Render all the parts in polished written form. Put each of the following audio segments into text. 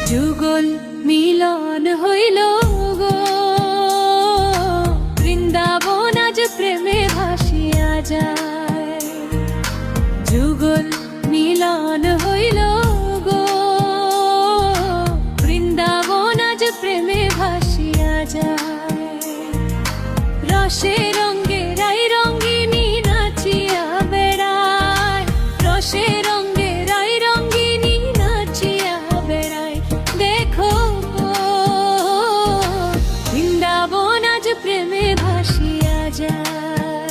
যুগল মিলন হইল গো, বৃন্দাবন আজ প্রেমে ভাসিয়া যায়। যুগল মিলন হইল গো, বৃন্দাবন আজ প্রেমে ভাসিয়া যায়। রসে রঙ্গে রাই রঙ্গিনী নাচিয়া বেড়ায়, রসে রঙ্গে রাই রঙ্গিনী নাচিয়া বেড়ায়। দেখো বৃন্দাবন আজ প্রেমে ভাসিয়া যায়।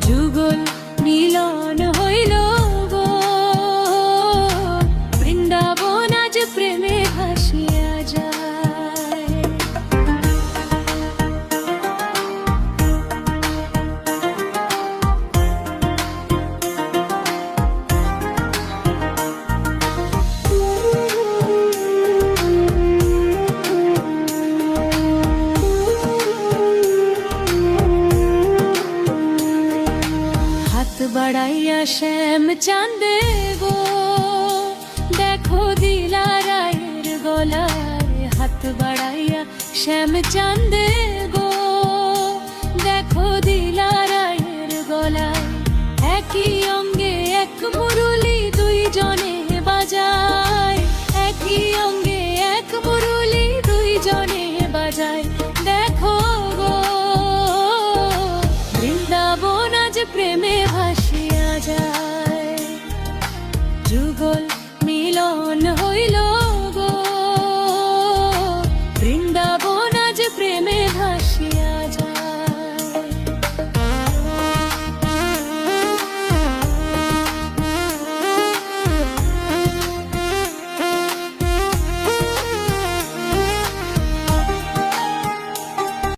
যুগল মিলন হইল গো, বৃন্দাবন আজ প্রেমে ভাসিয়া যায়। হাত বাড়াইয়া শ্যাম চাঁদে গো, দেখো দিলা রায়ের গলায়। হাত বাড়াইয়া শ্যাম চাঁদে